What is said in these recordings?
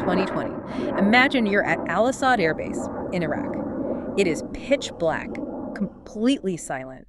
2020. Imagine you're at Al Assad Air Base in Iraq. It is pitch black, completely silent,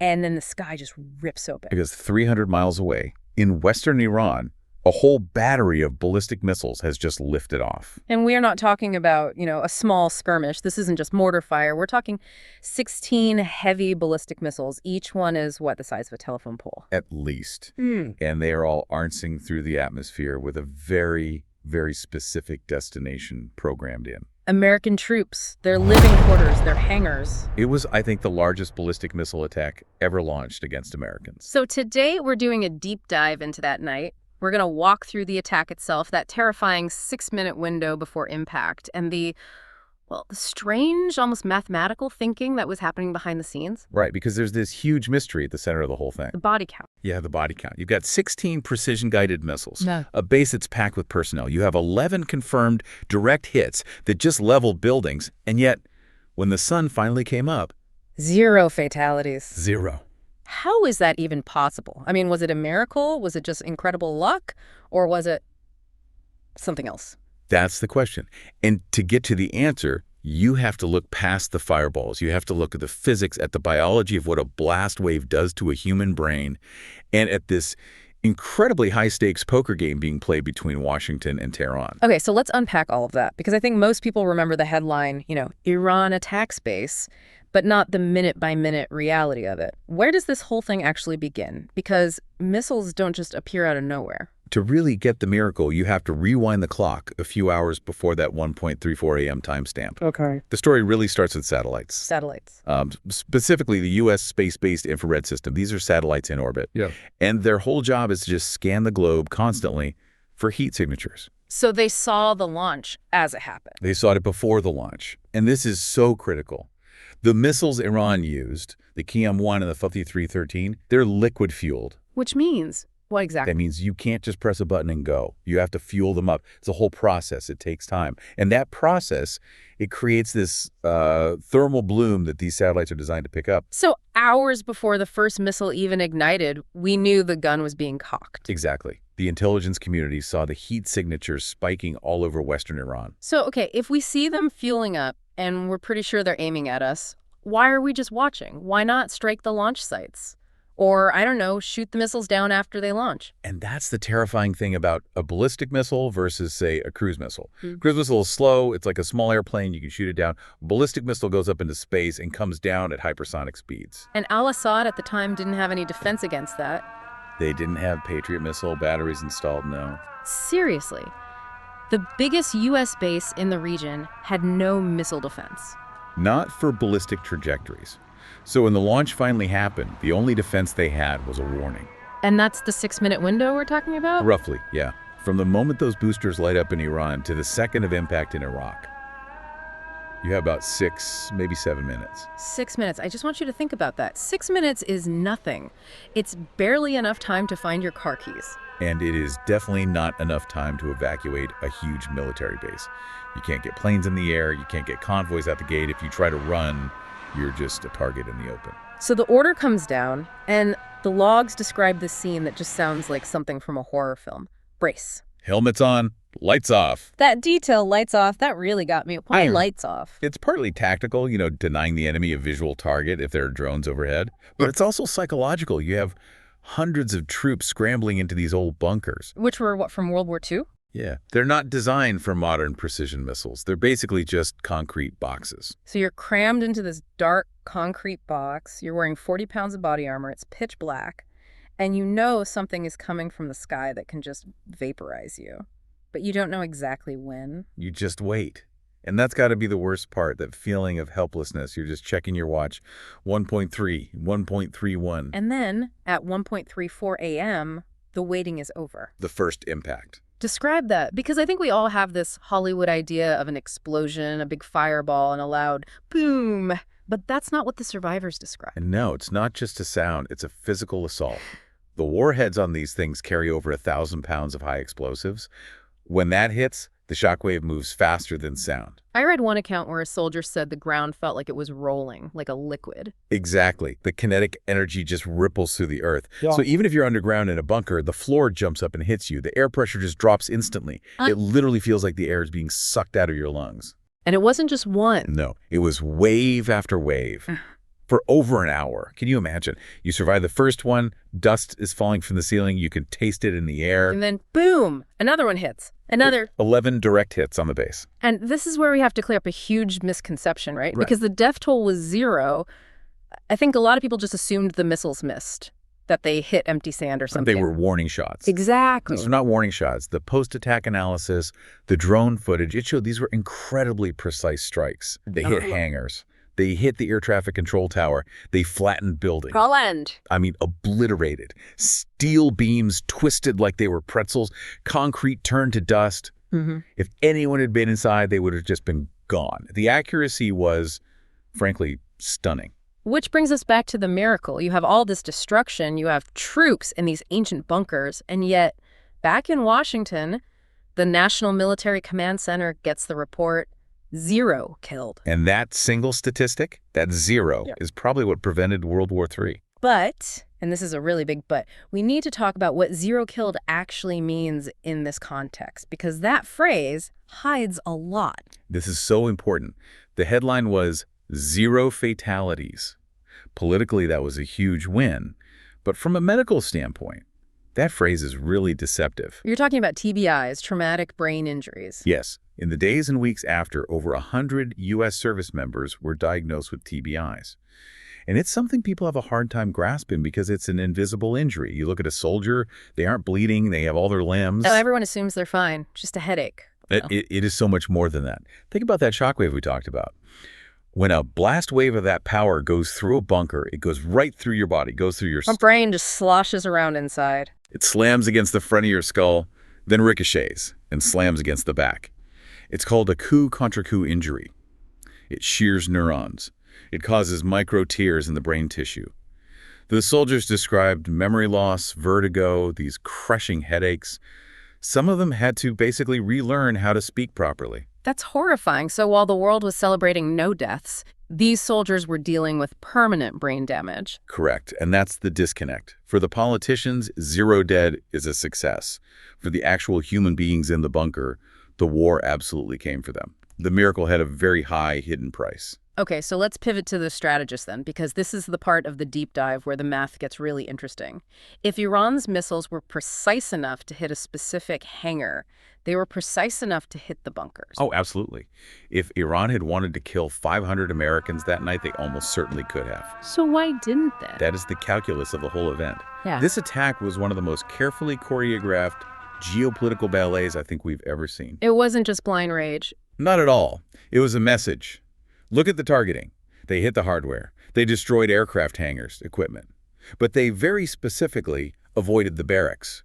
and then the sky just rips open. Because 300 miles away, in western Iran, a whole battery of ballistic missiles has just lifted off. And we are not talking about, a small skirmish. This isn't just mortar fire. We're talking 16 heavy ballistic missiles. Each one is, the size of a telephone pole? At least. And they are all arcing through the atmosphere with a very, very specific destination programmed in. American troops, their living quarters, their hangars. It was, I think, the largest ballistic missile attack ever launched against Americans. So today we're doing a deep dive into that night. We're going to walk through the attack itself, that terrifying 6-minute window before impact, and the strange, almost mathematical thinking that was happening behind the scenes. Right, because there's this huge mystery at the center of the whole thing. The body count. Yeah, the body count. You've got 16 precision-guided missiles, a base that's packed with personnel. You have 11 confirmed direct hits that just leveled buildings, and yet, when the sun finally came up... 0 fatalities. 0. How is that even possible? I mean, was it a miracle? Was it just incredible luck? Or was it something else? That's the question. And to get to the answer, you have to look past the fireballs. You have to look at the physics, at the biology of what a blast wave does to a human brain, and at this incredibly high-stakes poker game being played between Washington and Tehran. Okay, so let's unpack all of that, because I think most people remember the headline, Iran attacks base, but not the minute-by-minute reality of it. Where does this whole thing actually begin? Because missiles don't just appear out of nowhere. To really get the miracle, you have to rewind the clock a few hours before that 1:34 a.m. timestamp. Okay. The story really starts with satellites. Satellites. Specifically, the U.S. space-based infrared system. These are satellites in orbit. Yeah. And their whole job is to just scan the globe constantly for heat signatures. So they saw the launch as it happened. They saw it before the launch. And this is so critical. The missiles Iran used, the Qasem and the 5313, they're liquid-fueled. Which means? What exactly? That means you can't just press a button and go. You have to fuel them up. It's a whole process. It takes time. And that process, it creates this thermal bloom that these satellites are designed to pick up. So hours before the first missile even ignited, we knew the gun was being cocked. Exactly. The intelligence community saw the heat signatures spiking all over western Iran. So, okay, if we see them fueling up, and we're pretty sure they're aiming at us, why are we just watching? Why not strike the launch sites? Or, I don't know, shoot the missiles down after they launch? And that's the terrifying thing about a ballistic missile versus, say, a cruise missile. Cruise missile is slow. It's like a small airplane. You can shoot it down. Ballistic missile goes up into space and comes down at hypersonic speeds. And al-Assad at the time didn't have any defense against that. They didn't have Patriot missile batteries installed, no. Seriously. The biggest U.S. base in the region had no missile defense. Not for ballistic trajectories. So when the launch finally happened, the only defense they had was a warning. And that's the 6-minute window we're talking about? Roughly, yeah. From the moment those boosters light up in Iran to the second of impact in Iraq. You have about 6, maybe 7 minutes. 6 minutes. I just want you to think about that. 6 minutes is nothing. It's barely enough time to find your car keys. And it is definitely not enough time to evacuate a huge military base. You can't get planes in the air. You can't get convoys out the gate. If you try to run, you're just a target in the open. So the order comes down, and the logs describe this scene that just sounds like something from a horror film. Brace. Helmets on, lights off. That detail, lights off, that really got me. Why lights off? It's partly tactical, denying the enemy a visual target if there are drones overhead. But it's also psychological. You have hundreds of troops scrambling into these old bunkers. Which were, from World War II? Yeah. They're not designed for modern precision missiles. They're basically just concrete boxes. So you're crammed into this dark concrete box. You're wearing 40 pounds of body armor. It's pitch black. And you know something is coming from the sky that can just vaporize you. But you don't know exactly when. You just wait. And that's got to be the worst part, that feeling of helplessness. You're just checking your watch. 1.3, 1.31. And then, at 1:34 a.m., the waiting is over. The first impact. Describe that, because I think we all have this Hollywood idea of an explosion, a big fireball, and a loud boom. But that's not what the survivors describe. And no, it's not just a sound. It's a physical assault. The warheads on these things carry over 1,000 pounds of high explosives. When that hits, The shockwave moves faster than sound. I read one account where a soldier said the ground felt like it was rolling, like a liquid. Exactly. The kinetic energy just ripples through the earth. Yeah. So even if you're underground in a bunker, the floor jumps up and hits you. The air pressure just drops instantly. It literally feels like the air is being sucked out of your lungs. And it wasn't just one. No, it was wave after wave. For over an hour. Can you imagine? You survive the first one, dust is falling from the ceiling, you can taste it in the air. And then, boom, another one hits. Another. 11 direct hits on the base. And this is where we have to clear up a huge misconception, right? Right. Because the death toll was 0. I think a lot of people just assumed the missiles missed, that they hit empty sand or something. They were warning shots. Exactly. These were not warning shots. The post-attack analysis, the drone footage, it showed these were incredibly precise strikes. They hit hangars. They hit the air traffic control tower. They flattened buildings. Holland. I mean, obliterated. Steel beams twisted like they were pretzels. Concrete turned to dust. If anyone had been inside, they would have just been gone. The accuracy was, frankly, stunning. Which brings us back to the miracle. You have all this destruction, you have troops in these ancient bunkers, and yet, back in Washington, the National Military Command Center gets the report, 0 killed. And that single statistic, that 0, is probably what prevented World War III. But, and this is a really big but, we need to talk about what 0 killed actually means in this context, because that phrase hides a lot. This is so important. The headline was 0 fatalities. Politically, that was a huge win. But from a medical standpoint, that phrase is really deceptive. You're talking about TBIs, traumatic brain injuries. Yes. In the days and weeks after, over 100 U.S. service members were diagnosed with TBIs. And it's something people have a hard time grasping because it's an invisible injury. You look at a soldier, they aren't bleeding, they have all their limbs. Oh, everyone assumes they're fine, just a headache. It is so much more than that. Think about that shockwave we talked about. When a blast wave of that power goes through a bunker, it goes right through your body, goes through your... My brain just sloshes around inside. It slams against the front of your skull, then ricochets and slams against the back. It's called a coup contre coup injury. It shears neurons. It causes micro tears in the brain tissue. The soldiers described memory loss, vertigo, these crushing headaches. Some of them had to basically relearn how to speak properly. That's horrifying. So while the world was celebrating no deaths, these soldiers were dealing with permanent brain damage. Correct. And that's the disconnect. For the politicians, 0 dead is a success. For the actual human beings in the bunker, the war absolutely came for them. The miracle had a very high hidden price. Okay, so let's pivot to the strategist then, because this is the part of the deep dive where the math gets really interesting. If Iran's missiles were precise enough to hit a specific hangar, they were precise enough to hit the bunkers. Oh, absolutely. If Iran had wanted to kill 500 Americans that night, they almost certainly could have. So why didn't they? That is the calculus of the whole event. Yeah. This attack was one of the most carefully choreographed geopolitical ballets I think we've ever seen. It wasn't just blind rage. Not at all. It was a message. Look at the targeting. They hit the hardware. They destroyed aircraft hangars, equipment. But they very specifically avoided the barracks.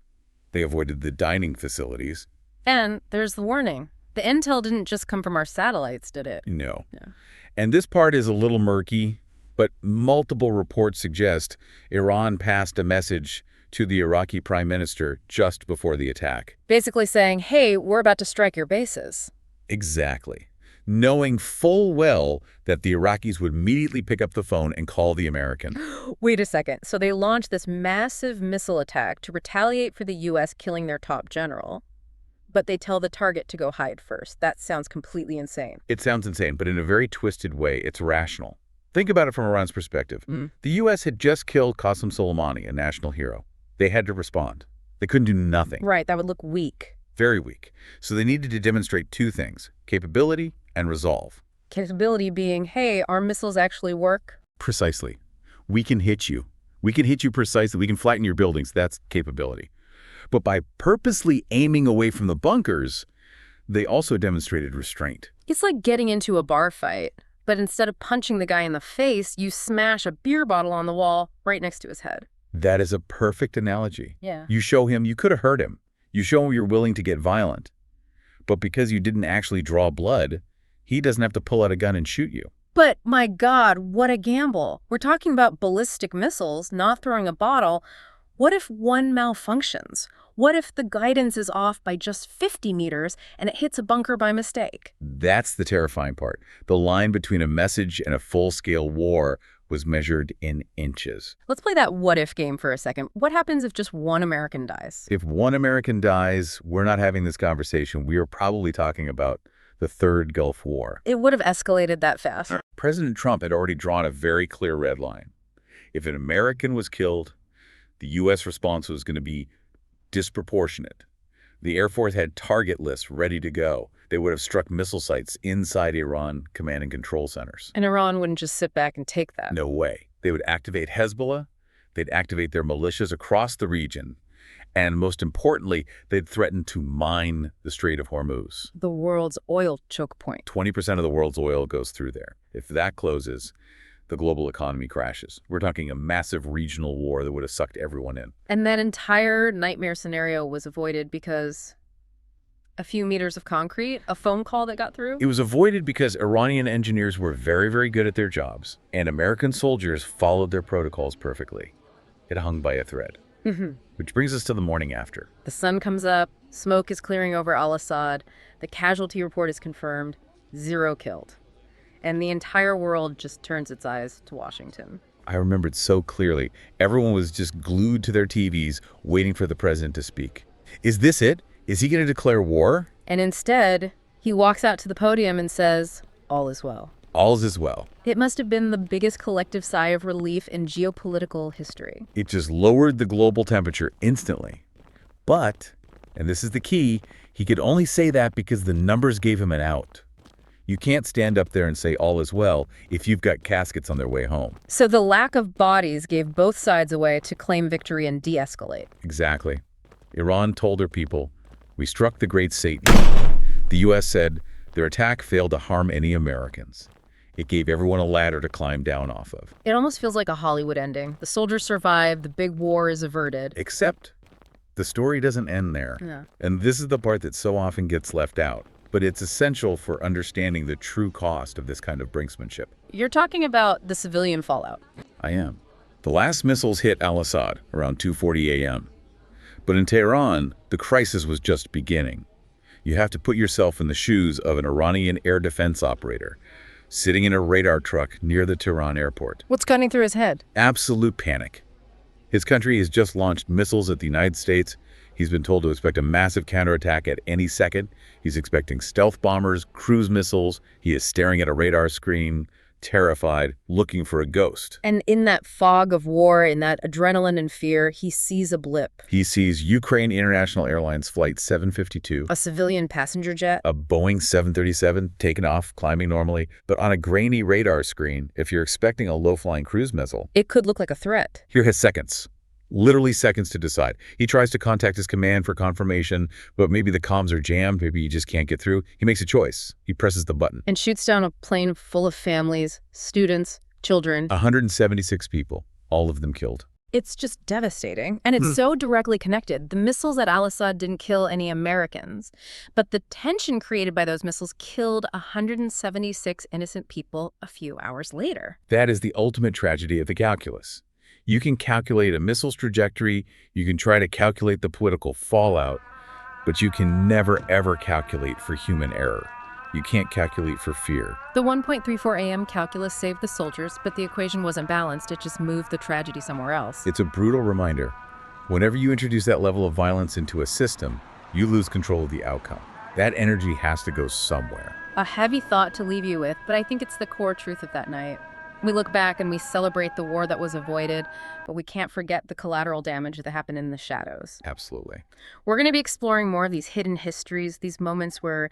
They avoided the dining facilities. And there's the warning. The intel didn't just come from our satellites, did it? No. Yeah. And this part is a little murky, but multiple reports suggest Iran passed a message to the Iraqi prime minister just before the attack. Basically saying, hey, we're about to strike your bases. Exactly. Knowing full well that the Iraqis would immediately pick up the phone and call the American. Wait a second. So they launched this massive missile attack to retaliate for the U.S. killing their top general. But they tell the target to go hide first. That sounds completely insane. It sounds insane, but in a very twisted way, it's rational. Think about it from Iran's perspective. The U.S. had just killed Qasem Soleimani, a national hero. They had to respond. They couldn't do nothing. Right, that would look weak. Very weak. So they needed to demonstrate 2 things, capability and resolve. Capability being, hey, our missiles actually work. Precisely. We can hit you. We can hit you precisely. We can flatten your buildings. That's capability. But by purposely aiming away from the bunkers, they also demonstrated restraint. It's like getting into a bar fight, but instead of punching the guy in the face, you smash a beer bottle on the wall right next to his head. That is a perfect analogy. Yeah. You show him you could have hurt him. You show him you're willing to get violent. But because you didn't actually draw blood, he doesn't have to pull out a gun and shoot you. But my God, what a gamble. We're talking about ballistic missiles, not throwing a bottle. What if one malfunctions? What if the guidance is off by just 50 meters and it hits a bunker by mistake? That's the terrifying part. The line between a message and a full-scale war was measured in inches. Let's play that what-if game for a second. What happens if just one American dies? If one American dies, we're not having this conversation. We are probably talking about the Third Gulf War. It would have escalated that fast. President Trump had already drawn a very clear red line. If an American was killed, the U.S. response was going to be disproportionate. The Air Force had target lists ready to go. They would have struck missile sites inside Iran command and control centers. And Iran wouldn't just sit back and take that. No way. They would activate Hezbollah. They'd activate their militias across the region. And most importantly, they'd threaten to mine the Strait of Hormuz. The world's oil choke point. 20% of the world's oil goes through there. If that closes, the global economy crashes. We're talking a massive regional war that would have sucked everyone in. And that entire nightmare scenario was avoided because a few meters of concrete, a phone call that got through? It was avoided because Iranian engineers were very, very good at their jobs, and American soldiers followed their protocols perfectly. It hung by a thread. Which brings us to the morning after. The sun comes up, smoke is clearing over al-Assad, the casualty report is confirmed, 0 killed. And the entire world just turns its eyes to Washington. I remember it so clearly. Everyone was just glued to their TVs, waiting for the president to speak. Is this it? Is he going to declare war? And instead, he walks out to the podium and says, all is well. All's is well. It must have been the biggest collective sigh of relief in geopolitical history. It just lowered the global temperature instantly. But, and this is the key, he could only say that because the numbers gave him an out. You can't stand up there and say all is well if you've got caskets on their way home. So the lack of bodies gave both sides a way to claim victory and de-escalate. Exactly. Iran told their people, we struck the great Satan. The U.S. said their attack failed to harm any Americans. It gave everyone a ladder to climb down off of. It almost feels like a Hollywood ending. The soldiers survive, the big war is averted. Except the story doesn't end there. Yeah. And this is the part that so often gets left out. But it's essential for understanding the true cost of this kind of brinksmanship. You're talking about the civilian fallout. I am. The last missiles hit al-Assad around 2:40 a.m. But in Tehran, the crisis was just beginning. You have to put yourself in the shoes of an Iranian air defense operator, sitting in a radar truck near the Tehran airport. What's gunning through his head? Absolute panic. His country has just launched missiles at the United States. He's been told to expect a massive counterattack at any second. He's expecting stealth bombers, cruise missiles. He is staring at a radar screen, terrified, looking for a ghost. And in that fog of war, in that adrenaline and fear, he sees a blip. He sees Ukraine International Airlines Flight 752, A civilian passenger jet. a Boeing 737 taken off, climbing normally, but on a grainy radar screen, if you're expecting a low-flying cruise missile, It could look like a threat. he has seconds. Literally seconds to decide. He tries to contact his command for confirmation, but maybe the comms are jammed, maybe he just can't get through. He makes a choice. He presses the button. And shoots down a plane full of families, students, children. 176 people, all of them killed. It's just devastating. And it's so directly connected. The missiles at al-Assad didn't kill any Americans, but the tension created by those missiles killed 176 innocent people a few hours later. That is the ultimate tragedy of the calculus. You can calculate a missile's trajectory, you can try to calculate the political fallout, but you can never ever calculate for human error. You can't calculate for fear. The 1.34 a.m. calculus saved the soldiers, but the equation wasn't balanced. It just moved the tragedy somewhere else. It's a brutal reminder. Whenever you introduce that level of violence into a system, you lose control of the outcome. That energy has to go somewhere. A heavy thought to leave you with, but I think it's the core truth of that night. We look back and we celebrate the war that was avoided, but we can't forget the collateral damage that happened in the shadows. Absolutely. We're going to be exploring more of these hidden histories, these moments where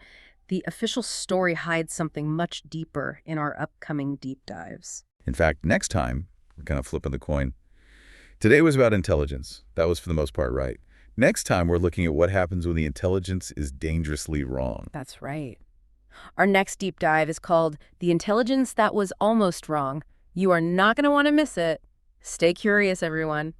the official story hides something much deeper in our upcoming deep dives. In fact, next time, we're kind of flipping the coin. Today was about intelligence. That was for the most part right. Next time, we're looking at what happens when the intelligence is dangerously wrong. That's right. Our next deep dive is called The Intelligence That Was Almost Wrong. You are not going to want to miss it. Stay curious, everyone.